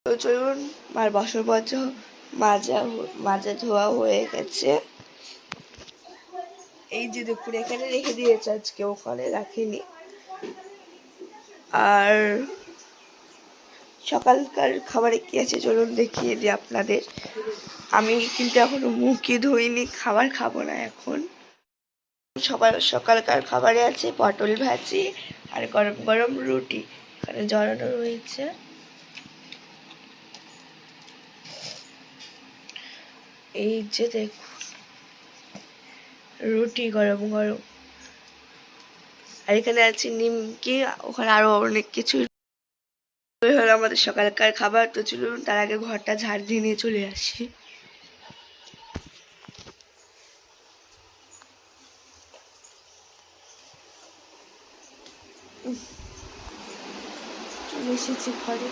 তো চলুন, মার বাসনপত্র মাজা ধোয়া হয়ে গেছে। এই যে দেখুন এখানে রেখে দিয়েছে, আজকে ওখানে রাখিনি। আর সকালকার খাবারে কি আছে চলুন দেখিয়ে দিই আপনাদের। আমি কিন্তু এখনো মুখই ধুইনি, খাবার খাবো না এখন। সকালকার খাবারে আছে পটল ভাজি আর গরম গরম রুটি এখানে জড়ানো রয়েছে। এই যে দেখুন রুটি গরম গরম, আর এখানে আছে নিমকি, ওখানে আরো অনেক কিছু হলো আমাদের সকালকার খাবার। তো চলুন তার আগে ঘরটা ঝাড় দিয়ে নিয়ে চলে আসি। চলে এসেছি ঘরে।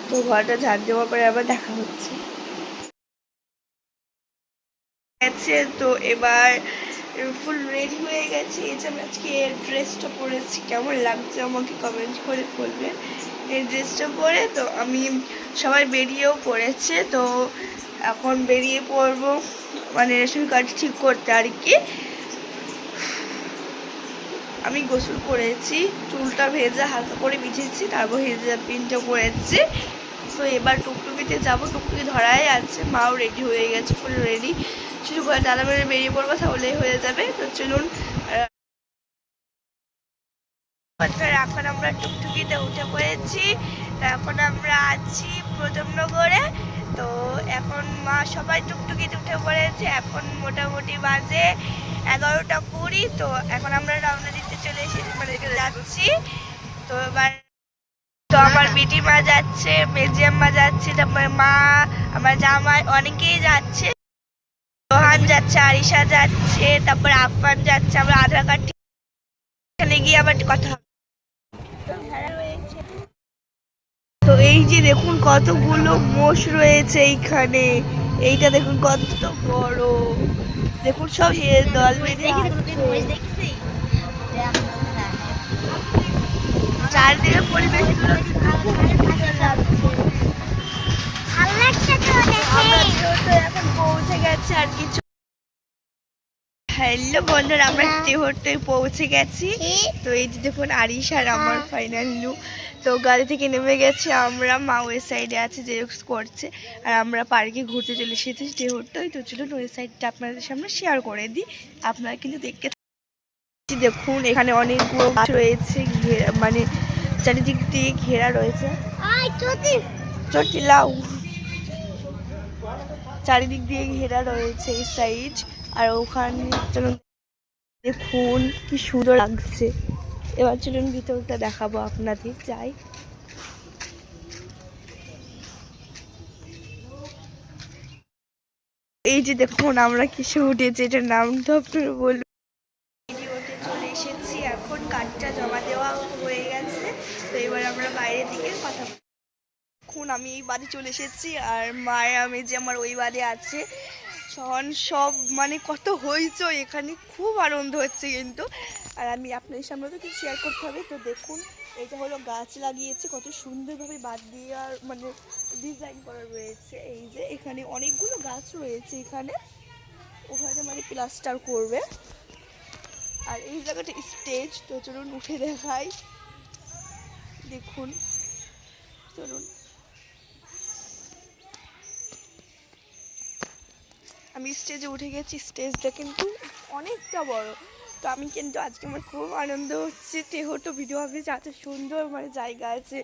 তো ঘরটা ঝাড় দেওয়ার পরে আবার দেখা হচ্ছে। তো এবার ফুল রেডি হয়ে গেছে। এই যে আমি আজকে ড্রেসটা পরেছি, কেমন লাগছে আমাকে কমেন্ট করে বলবেন। এই ড্রেসটা পরে তো আমি সবাই বেরিয়েও পড়েছে। তো এখন বেরিয়ে পড়বো, মানে রেশন কার্ড ঠিক করতে আর কি। আমি গোসল করেছি, চুলটা ভেজা হালকা করে বিছেছি, তারপর হেজা পিনটা করেছি। তো এবার টুকটুকিতে যাবো, টুকটুকি ধরাই আছে, মাও রেডি হয়ে গেছে, ফুল রেডি। শুধু করে ডালা মেরে বেরিয়ে পড়বো, তাহলেই হয়ে যাবে। তো চলুন, এখন আমরা টুকটুকিতে উঠে পড়েছি। এখন আমরা আছি প্রতাপনগরে। তো এখন মা সবাই টুকটুকিতে উঠে পড়েছে। এখন মোটামুটি বাজে 11টা 20। তো এখন আমরা রওনা দিতে চলে এসেছি, মানে যাচ্ছি। তো এবার তো আমার বিটি মা যাচ্ছে, মেজিয়াম মা যাচ্ছে, তারপরে মা, আমার জামাই, অনেকেই যাচ্ছে। রোহান যাচ্ছে, আরিশা যাচ্ছে, তারপর আফফান যাচ্ছে। আমরা আধার কার্ড এখানে গিয়ে আবার কথা হবে। তো এই যে দেখুন কতগুলো মোষ রয়েছে এইখানে। এইটা দেখুন কত বড়, দেখুন সব দল বেঁধে চারদিকে পরিবেশ এখন পৌঁছে গেছে আর কিছু। হ্যালো বন্ধুরা, আমরা তেহট্টে পৌঁছে গেছি। তো এই যে দেখুন আরিশ আর আমার ফাইনাল লুক। তো গাড়ি থেকে নেমে গেছে আমরা, মা ওই সাইডে আছে জেরক্স করছে, আর আমরা পার্কে ঘুরতে চলে এসেছি তেহট্টে। তো চলুন ওই সাইডটা আপনাদের সামনে শেয়ার করে দিই, আপনারা কিন্তু দেখতে। দেখুন এখানে অনেকগুলো গাছ রয়েছে, মানে চারিদিক দিয়ে ঘেরা রয়েছে। চটিলাও চারিদিক দিয়ে ঘেরা রয়েছে এই সাইড। আর ওখানে চলুন দেখুন কি সুন্দর লাগছে। এবার চলুন ভিতরটা দেখাবো আপনাদের, যাই। এই যে দেখুন আমরা কিসে উঠেছি, এটার নাম তো আপনারা বলবেন। ভিডিওতে চলে এসেছি, এখন কার্ডটা জমা দেওয়া হয়ে গেছে। তো এবার আমরা বাইরের দিকে কথা বলবো। এখন আমি এই বাড়ি চলে এসেছি, আর মায়ের আমি যে আমার ওই বাড়ি আছে সব, মানে কত হইচই এখানে, খুব আনন্দ হচ্ছে কিন্তু। আর আমি আপনাদের সামনে তো কিছু শেয়ার করতে হবে। তো দেখুন এটা হলো গাছ লাগিয়েছে, কত সুন্দরভাবে বাদ দিয়ে আর মানে ডিজাইন করা রয়েছে। এই যে এখানে অনেকগুলো গাছ রয়েছে, এখানে ওখানে মানে প্লাস্টার করবে। আর এই জায়গাটা স্টেজ। তো চলুন উঠে দেখাই, দেখুন চলুন। আমি স্টেজে উঠে গেছি, স্টেজটা কিন্তু অনেকটা বড়। তো আমি কিন্তু আজকে আমার খুব আনন্দ হচ্ছে। তেহট্ট ভিডিও হবে, এত সুন্দর মানে জায়গা আছে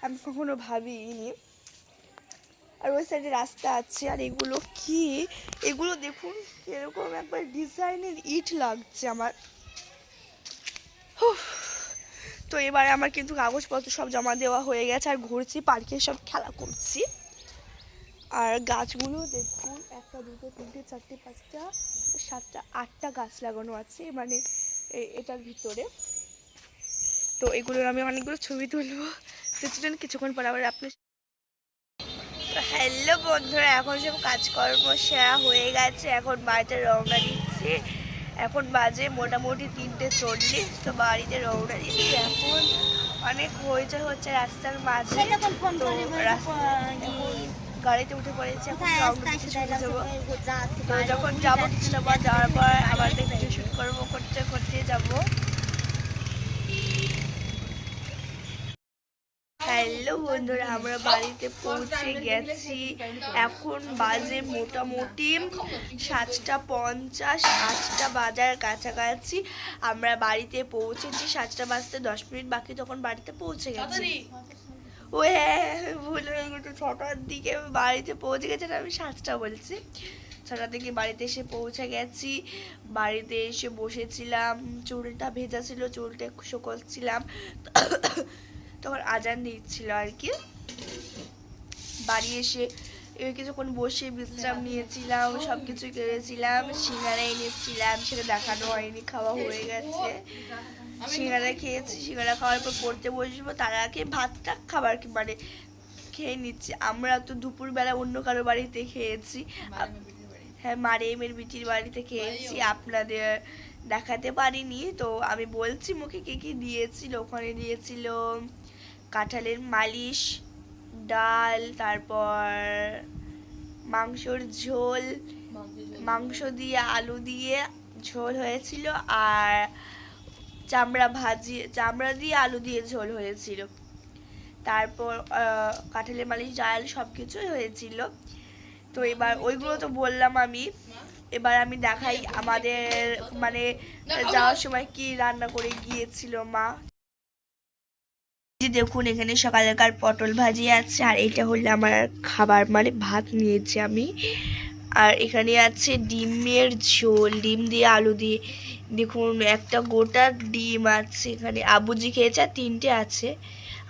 আমি কখনো ভাবিনি। আর ওই সাইডে রাস্তা আছে। আর এগুলো কি, এগুলো দেখুন এরকম একবার ডিজাইনের ইট লাগছে আমার। তো এবারে আমার কিন্তু কাগজপত্র সব জমা দেওয়া হয়ে গেছে, আর ঘুরছি পার্কে, সব খেলা করছি। আর গাছগুলো দেখুন, 1 2 3 4 5 6 7 8টা গাছ লাগানো আছে মানে এটার ভিতরে। তো এগুলোর আমি অনেকগুলো ছবি তুলবো। তো কিছুক্ষণ পর আবার আপনি। তো হ্যালো বন্ধুরা, এখন সব কাজকর্ম সেরা হয়ে গেছে, এখন বাড়িতে রওনা দিচ্ছি। এখন বাজে মোটামুটি 3:40। তো বাড়িতে রওনা দিচ্ছি এখন। অনেক হইচই হচ্ছে রাস্তার মাঝে, তো গাড়িতে উঠে পড়েছি, এখন চলে যাবো। তো যখন যাবো কিছুটা পর যাওয়ার পর আবার ভিডিও শুট করবো, করতে করতে যাবো। হ্যালো বন্ধুরা, আমরা বাড়িতে পৌঁছে গেছি। এখন বাজে মোটামুটি 7:50, 8টা বাজার কাছাকাছি। আমরা বাড়িতে পৌঁছেছি 7টা বাজতে 10 মিনিট বাকি, তখন বাড়িতে পৌঁছে গেছি। ও হ্যাঁ, ভুল হয়ে গেছে, 6টার দিকে বাড়িতে পৌঁছে গেছে, আমি 7টা বলছি। 6টার দিকে বাড়িতে এসে পৌঁছে গেছি। বাড়িতে এসে বসেছিলাম, চুলটা ভেজা ছিল, চুলটা শুকোচ্ছিলাম, তখন আজান দিচ্ছিল আর কি। বাড়ি এসে কিছুক্ষণ বসে বিশ্রাম নিয়েছিলাম, সব কিছু করেছিলাম। সিঙ্গারা এনেছিলাম, সেটা দেখানো হয়নি, খাওয়া হয়ে গেছে। সিঙ্গারা খেয়েছি, সিঙ্গারা খাওয়ার পর পড়তে বসবো, তার আগে ভাতটা খাবার মানে খেয়ে নিচ্ছি। আমরা তো দুপুরবেলা অন্য কারো বাড়িতে খেয়েছি, হ্যাঁ মারিয়ামের বিটির বাড়িতে খেয়েছি, আপনাদের দেখাতে পারিনি। তো আমি বলছি মুখে কে কি দিয়েছিল। ওখানে দিয়েছিল কাঁঠালের মালিশ, ডাল, তারপর মাংসর ঝোল, মাংস দিয়ে আলু দিয়ে ঝোল হয়েছিল, আর চামড়া দিয়ে আলু দিয়ে ঝোল হয়েছিল। তারপর কাঁঠালের মালিশ, ডাল সব কিছুই হয়েছিল। তো এবার ওইগুলো তো বললাম আমি, এবার আমি দেখাই আমাদের মানে যাওয়ার সময় কি রান্না করে গিয়েছিল মা। দেখুন এখানে সকালকার পটল ভাজি আছে, আর এটা হলো আমার খাবার মানে ভাত নিয়েছি আমি। আর এখানে আছে ডিমের ঝোল, ডিম দিয়ে আলু দিয়ে। দেখুন একটা গোটা ডিম আছে এখানে, আবুজি খেয়েছে, আর 3টে আছে।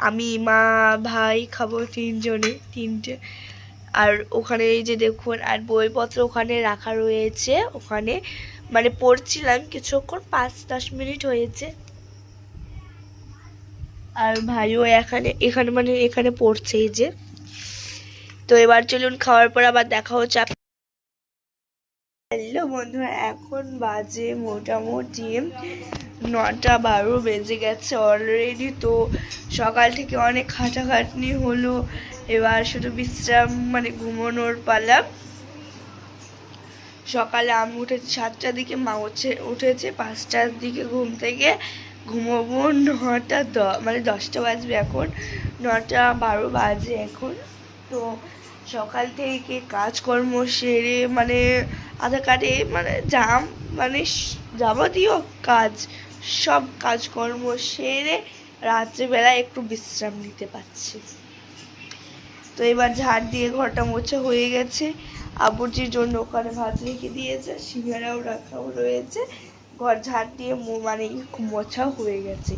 আমি মা ভাই খাবো 3জনে 3টে। আর ওখানে এই যে দেখুন, আর বইপত্র ওখানে রাখা রয়েছে, ওখানে মানে পড়ছিলাম কিছুক্ষণ, 5-10 মিনিট হয়েছে। আর ভাইও এখানে মানে এখানে পড়ছে এই যে। তো এবার চলুন খাওয়ার পর আবার দেখা হচ্ছে। হ্যালো বন্ধুরা, এখন বাজে মোটামুটি 9:12 বেজে গেছে অলরেডি। তো সকাল থেকে অনেক খাটাখাটনি হলো, এবার শুধু বিশ্রাম মানে ঘুমানোর পালা। সকালে আমি উঠেছি 7টার দিকে, মা উঠেছে 5টার দিকে ঘুম থেকে। ঘুমোবো 9টা মানে 10টা বাজবে এখন, 9:12 বাজে এখন। তো সকাল থেকে কাজকর্ম সেরে মানে আধার কার্ডে মানে মানে যাবতীয় কাজ, সব কাজকর্ম সেরে রাত্রিবেলা একটু বিশ্রাম নিতে পারছি। তো এবার ঝাড় দিয়ে ঘরটা মোছা হয়ে গেছে। আবুজির জন্য ওখানে ভাত রেখে দিয়েছে, সিঙ্গারাও রাখাও রয়েছে, ঘর ঝাড় দিয়ে মানে মোছা হয়ে গেছে।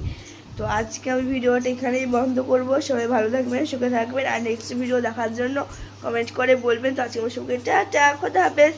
তো আজকে আমি ভিডিওটা এখানেই বন্ধ করব। সবাই ভালো থাকবেন, সুখে থাকবেন, আর নেক্সট ভিডিও দেখার জন্য কমেন্ট করে বলবেন। তো আজকে আমার সুখে টাটা, খোদা হাফেজ।